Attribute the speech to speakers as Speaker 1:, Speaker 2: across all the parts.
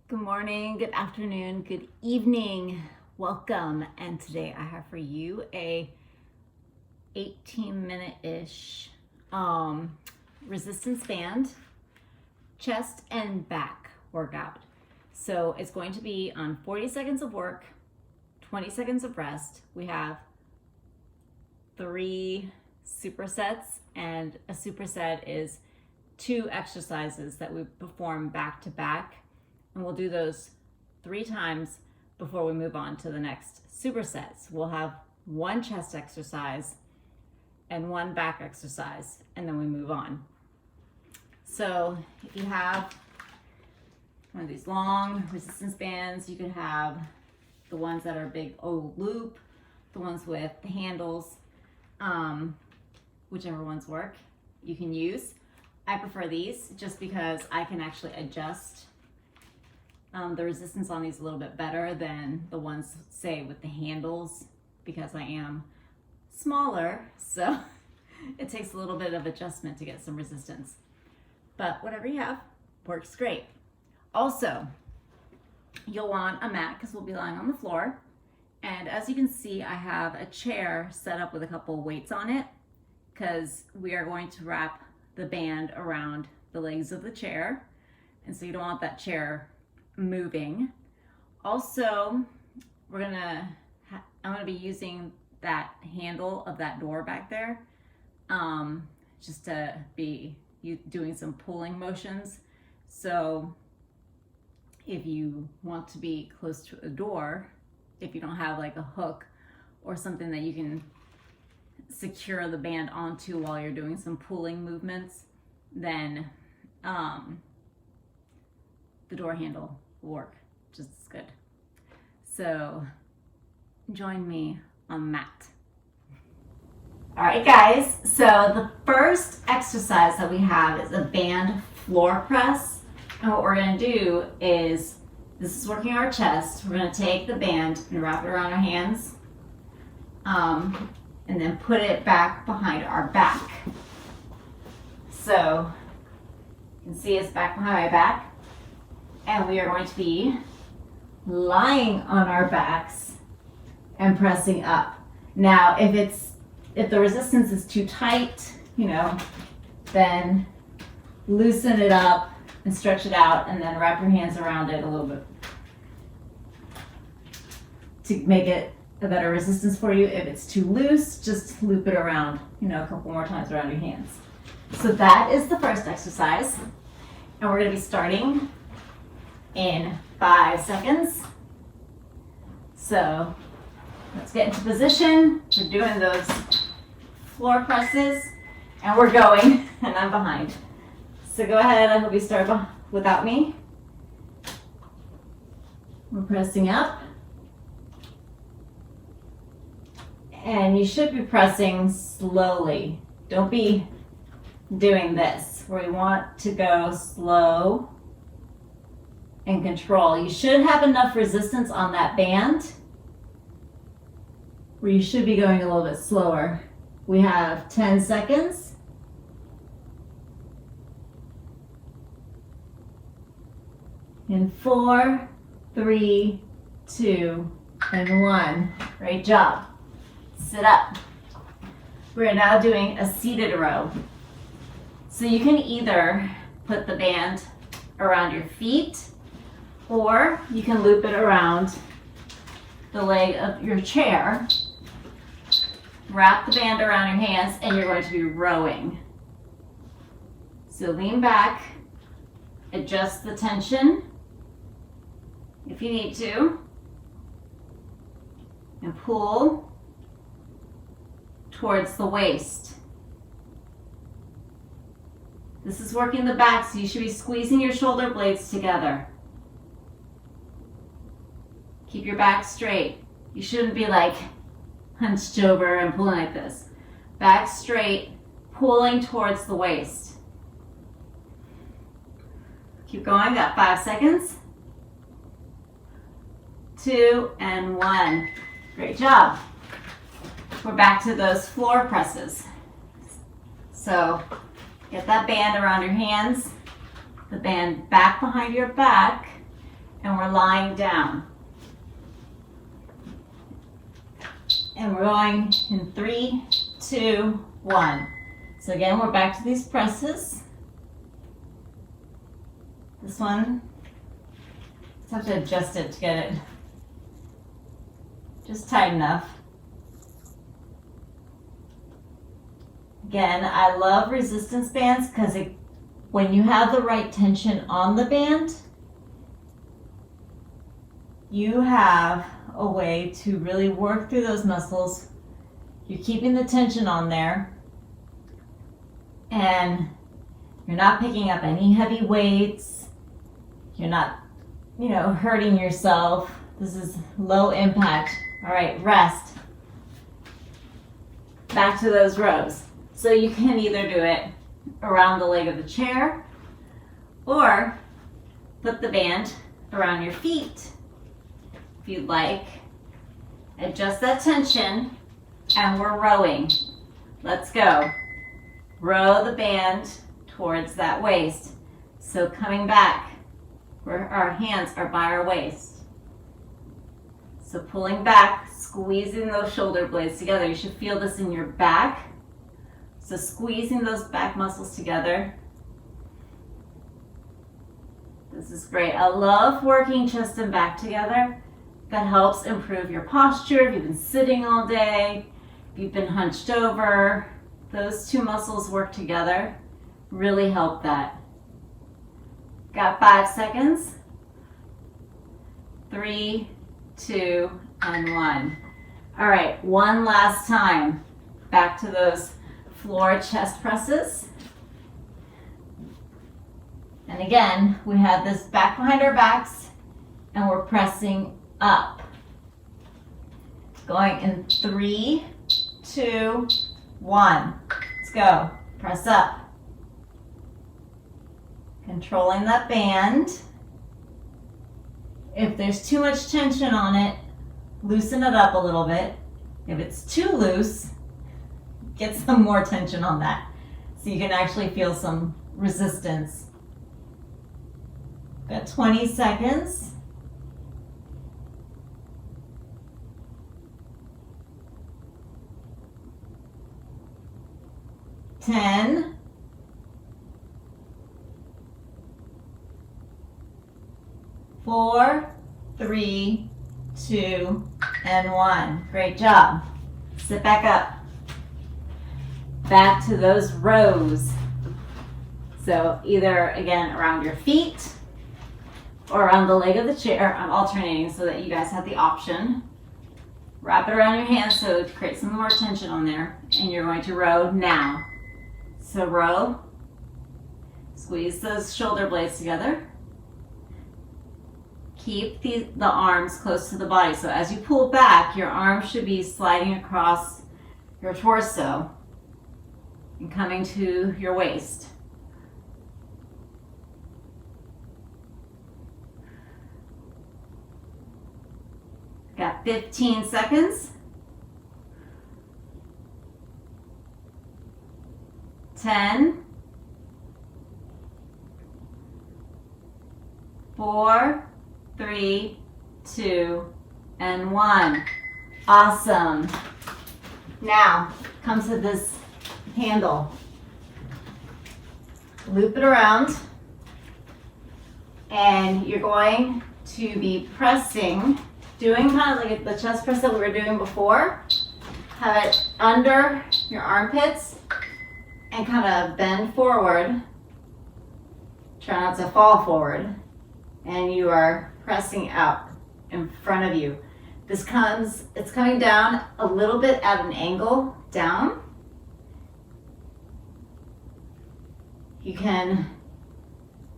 Speaker 1: Good morning, good afternoon, good evening. Welcome. And today I have for you a 18-minute-ish resistance band chest and back workout. So it's going to be on 40 seconds of work, 20 seconds of rest. We have 3 supersets, and a superset is 2 exercises that we perform back to back. And we'll do those 3 times before we move on to the next supersets. We'll have 1 chest exercise and 1 back exercise, and then we move on. So if you have one of these long resistance bands, you could have the ones that are big O loop, the ones with the handles, whichever ones work, you can use. I prefer these just because I can actually adjust the resistance on these a little bit better than the ones, say, with the handles, because I am smaller, so it takes a little bit of adjustment to get some resistance. But whatever you have works great. Also, you'll want a mat because we'll be lying on the floor. And as you can see, I have a chair set up with a couple weights on it because we are going to wrap the band around the legs of the chair. And so you don't want that chair moving. Also, I'm gonna be using that handle of that door back there, just to be doing some pulling motions. So if you want to be close to a door, if you don't have like a hook or something that you can secure the band onto while you're doing some pulling movements, then the door handle will work just as good. So join me on the mat. All right, guys, so the first exercise that we have is a band floor press. And what we're gonna do is, this is working our chest. We're gonna take the band and wrap it around our hands, and then put it back behind our back. So you can see it's back behind my back. And we are going to be lying on our backs and pressing up. Now, if the resistance is too tight, then loosen it up and stretch it out, and then wrap your hands around it a little bit to make it a better resistance for you. If it's too loose, just loop it around, a couple more times around your hands. So that is the first exercise, and we're going to be starting in 5 seconds. So let's get into position. We're doing those floor presses, and we're going, and I'm behind. So go ahead, I hope you start without me. We're pressing up. And you should be pressing slowly. Don't be doing this, where you want to go slow and control. You should have enough resistance on that band where you should be going a little bit slower. We have 10 seconds. In 4, 3, 2, and 1. Great job. Sit up. We're now doing a seated row. So you can either put the band around your feet, or you can loop it around the leg of your chair. Wrap the band around your hands, and you're going to be rowing. So lean back, adjust the tension if you need to, and pull towards the waist. This is working the back, so you should be squeezing your shoulder blades together. Keep your back straight. You shouldn't be like hunched over and pulling like this. Back straight, pulling towards the waist. Keep going, got 5 seconds. 2 and 1. Great job. We're back to those floor presses. So get that band around your hands, the band back behind your back, and we're lying down. And we're going in 3, 2, 1. So again, we're back to these presses. This one, just have to adjust it to get it just tight enough. Again, I love resistance bands because when you have the right tension on the band, you have a way to really work through those muscles. You're keeping the tension on there, and you're not picking up any heavy weights. You're not, hurting yourself. This is low impact. All right, rest. Back to those rows. So you can either do it around the leg of the chair or put the band around your feet if you'd like. Adjust that tension, and we're rowing. Let's go. Row the band towards that waist. So coming back, where our hands are by our waist. So pulling back, squeezing those shoulder blades together. You should feel this in your back. So squeezing those back muscles together. This is great. I love working chest and back together. That helps improve your posture. If you've been sitting all day, if you've been hunched over, those two muscles work together. Really help that. Got 5 seconds. 3, 2, and 1. All right, one last time. Back to those floor chest presses. And again, we have this back behind our backs, and we're pressing up. Going in 3, 2, 1. Let's go. Press up. Controlling that band. If there's too much tension on it, loosen it up a little bit. If it's too loose, get some more tension on that so you can actually feel some resistance. Got 20 seconds. Ten. 4, 3, 2, and 1. Great job. Sit back up. Back to those rows. So either, again, around your feet or around the leg of the chair. I'm alternating so that you guys have the option. Wrap it around your hands so to create some more tension on there. And you're going to row now. So row. Squeeze those shoulder blades together. Keep the arms close to the body. So as you pull back, your arms should be sliding across your torso and coming to your waist. Got 15 seconds. 10. 4, 3, 2, and 1. Awesome. Now, come to this handle. Loop it around. And you're going to be pressing, doing kind of like the chest press that we were doing before. Have it under your armpits and kind of bend forward. Try not to fall forward. And you are pressing out in front of you. It's coming down a little bit at an angle down. You can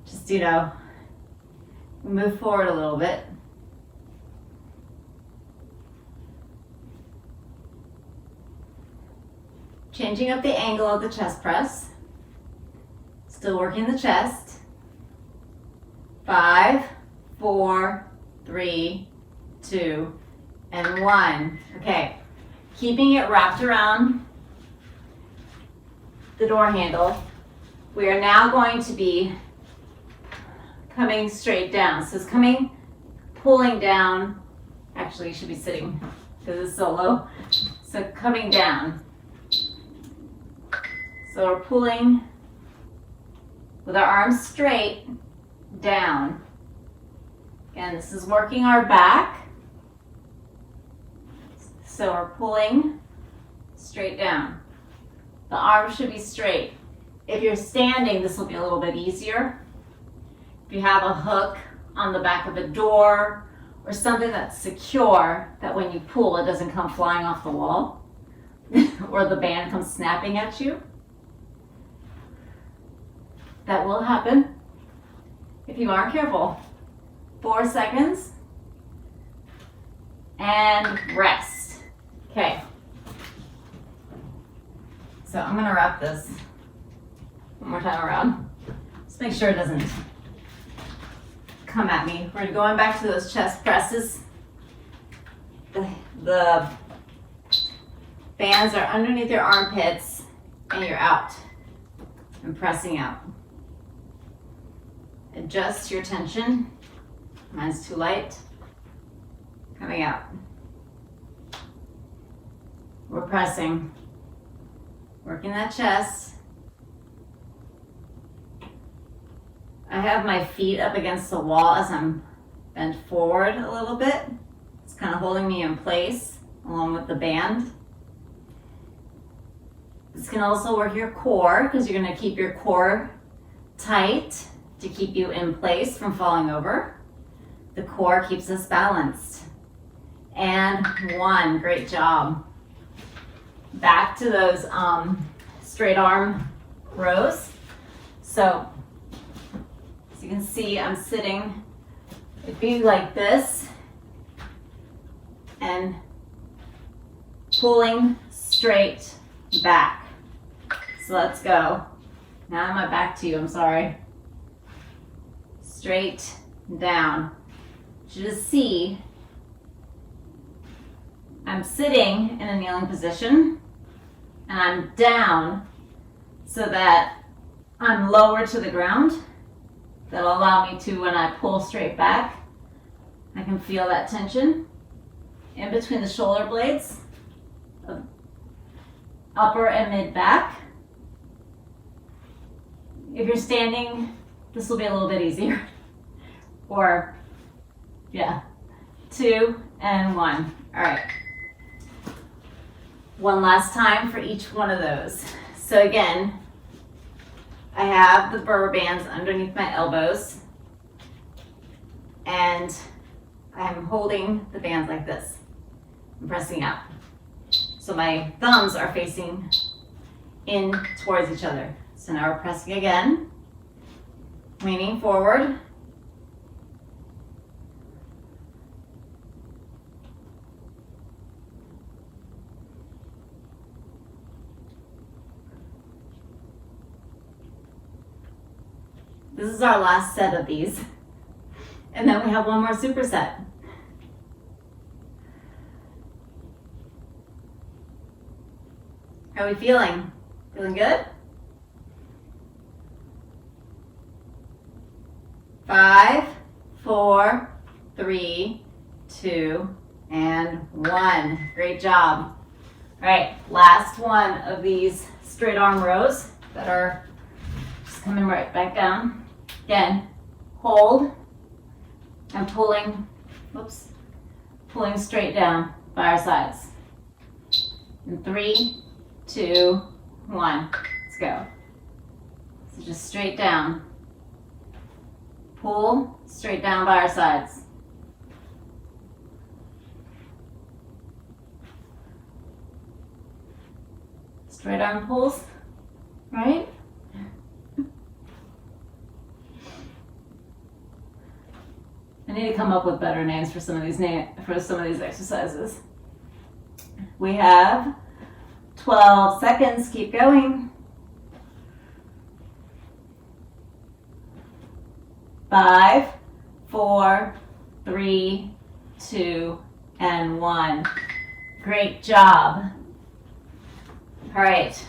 Speaker 1: just, move forward a little bit. Changing up the angle of the chest press. Still working the chest. 5, 4, 3, 2, and 1. Okay, keeping it wrapped around the door handle. We are now going to be coming straight down. So it's coming pulling down. Actually, you should be sitting because it's so low. So coming down. So we're pulling with our arms straight down. And this is working our back. So we're pulling straight down. The arms should be straight. If you're standing, this will be a little bit easier. If you have a hook on the back of a door or something that's secure, that when you pull, it doesn't come flying off the wall or the band comes snapping at you. That will happen if you aren't careful. 4 seconds. And rest. Okay. So I'm gonna wrap this one more time around. Just make sure it doesn't come at me. We're going back to those chest presses. The bands are underneath your armpits and you're out and pressing out. Adjust your tension. Mine's too light. Coming out. We're pressing. Working that chest. I have my feet up against the wall as I'm bent forward a little bit. It's kind of holding me in place along with the band. This can also work your core because you're going to keep your core tight to keep you in place from falling over. The core keeps us balanced. And 1, great job. Back to those straight arm rows. So, as you can see, I'm sitting, it'd be like this, and pulling straight back. So let's go. Now I'm back to you, I'm sorry. Straight down. You just see I'm sitting in a kneeling position and I'm down so that I'm lower to the ground. That'll allow me to, when I pull straight back, I can feel that tension in between the shoulder blades, upper and mid back. If you're standing, this will be a little bit easier. Or, yeah, 2 and 1. All right. One last time for each one of those. So again, I have the burr bands underneath my elbows and I'm holding the bands like this. I'm pressing out. So my thumbs are facing in towards each other. So now we're pressing again, leaning forward. This is our last set of these. And then we have one more superset. How are we feeling? Feeling good? 5, 4, 3, 2, and 1. Great job. All right, last one of these straight arm rows that are just coming right back down. Again, hold and pulling, pulling straight down by our sides. In 3, 2, 1, let's go. So just straight down. Pull straight down by our sides. Straight arm pulls, right? I need to come up with better names for some of these exercises. We have 12 seconds. Keep going. 5, 4, 3, 2, and 1. Great job. All right.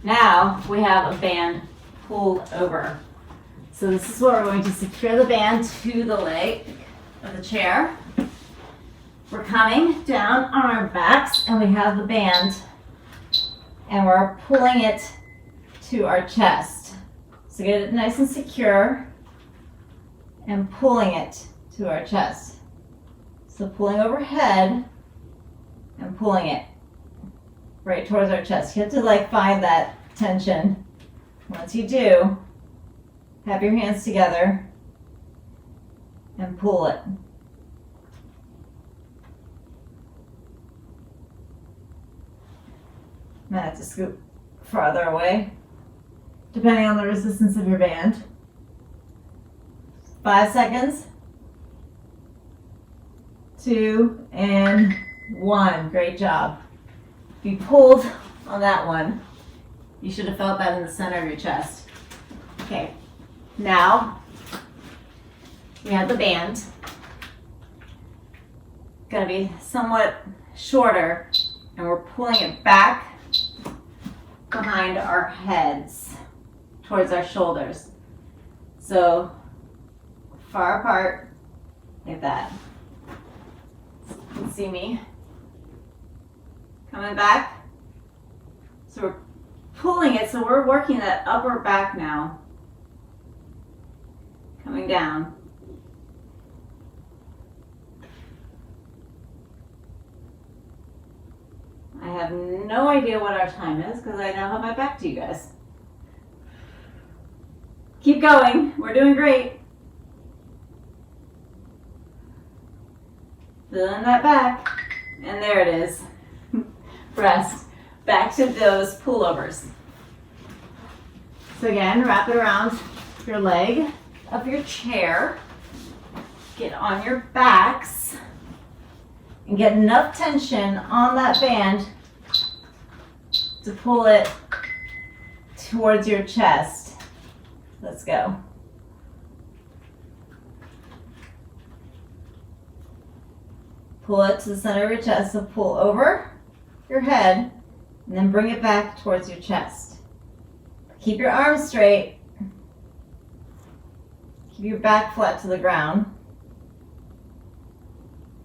Speaker 1: Now we have a band pulled over. So this is where we're going to secure the band to the leg of the chair. We're coming down on our backs and we have the band and we're pulling it to our chest. So get it nice and secure and pulling it to our chest. So pulling overhead and pulling it right towards our chest. You have to like find that tension. Once you do, have your hands together and pull it. Might have to scoot farther away, depending on the resistance of your band. 5 seconds. 2 and 1. Great job. If you pulled on that one, you should have felt that in the center of your chest. Okay, now we have the band. Gonna be somewhat shorter, and we're pulling it back behind our heads towards our shoulders. So far apart like that. You can see me coming back. So we're pulling it, so we're working that upper back now. Coming down. I have no idea what our time is because I now have my back to you guys. Keep going. We're doing great. Feeling that back. And there it is. Rest. Back to those pullovers. So again, wrap it around your leg of your chair. Get on your backs. And get enough tension on that band to pull it towards your chest. Let's go. Pull it to the center of your chest, so pull over your head and then bring it back towards your chest. Keep your arms straight. Keep your back flat to the ground.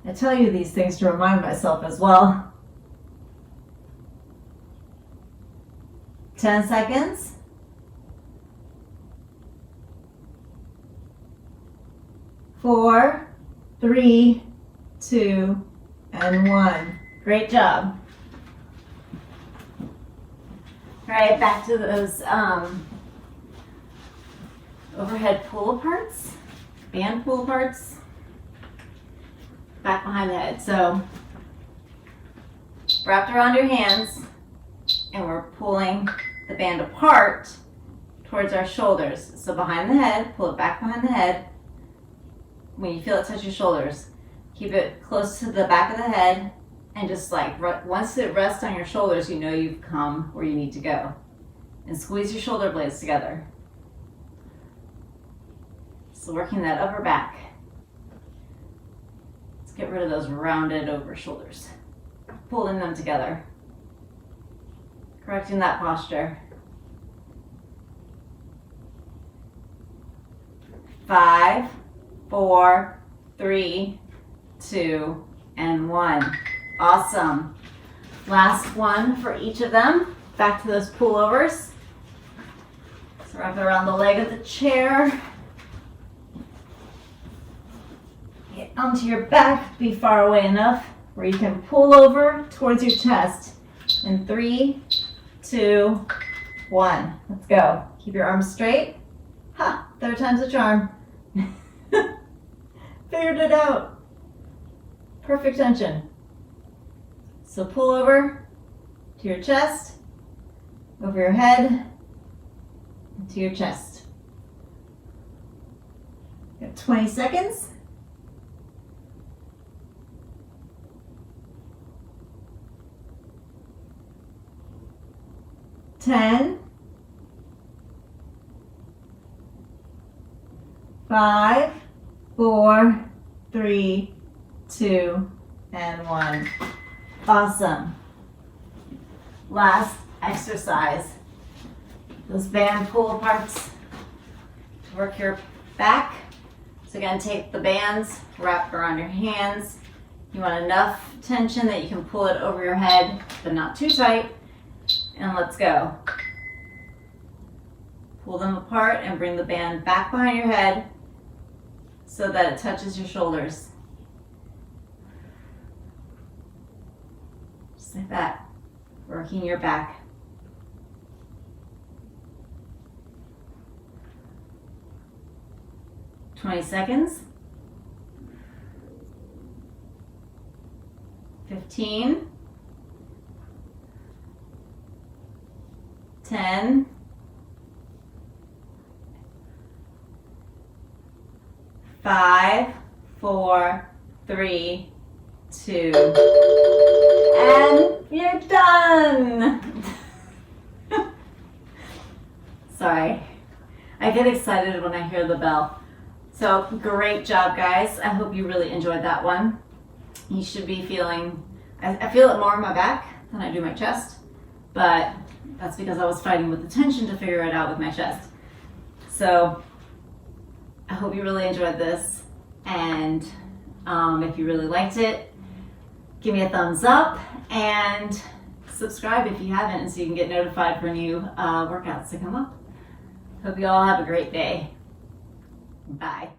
Speaker 1: I tell you these things to remind myself as well. 10 seconds. 4, 3, 2, and 1. Great job. All right, back to those overhead pull aparts, band pull aparts. Back behind the head. So wrapped around your hands and we're pulling the band apart towards our shoulders. So behind the head, pull it back behind the head. When you feel it touch your shoulders, keep it close to the back of the head and just like once it rests on your shoulders, you know you've come where you need to go. And squeeze your shoulder blades together. So working that upper back. Get rid of those rounded over shoulders. Pulling them together. Correcting that posture. 5, 4, 3, 2, and 1. Awesome. Last one for each of them. Back to those pullovers. So wrap it around the leg of the chair. Get onto your back, be far away enough where you can pull over towards your chest. In 3, 2, 1. Let's go. Keep your arms straight. Ha! Third time's a charm. Figured it out. Perfect tension. So pull over to your chest, over your head, and to your chest. You have 20 seconds. 10, 5, 4, 3, 2, and 1. Awesome. Last exercise. Those band pull aparts to work your back. So So again, take the bands, wrap it around your hands. You want enough tension that you can pull it over your head, but not too tight. And let's go. Pull them apart and bring the band back behind your head so that it touches your shoulders. Just like that, working your back. "20 seconds. 15. 10. 5, 4, 3, 2, and you're done. Sorry, I get excited when I hear the bell. So great job, guys. I hope you really enjoyed that one. You should be feeling, I feel it more in my back than I do my chest, but that's because I was fighting with the tension to figure it out with my chest. So I hope you really enjoyed this, and if you really liked it, give me a thumbs up and subscribe if you haven't, and so you can get notified for new workouts to come up. Hope you all have a great day. Bye.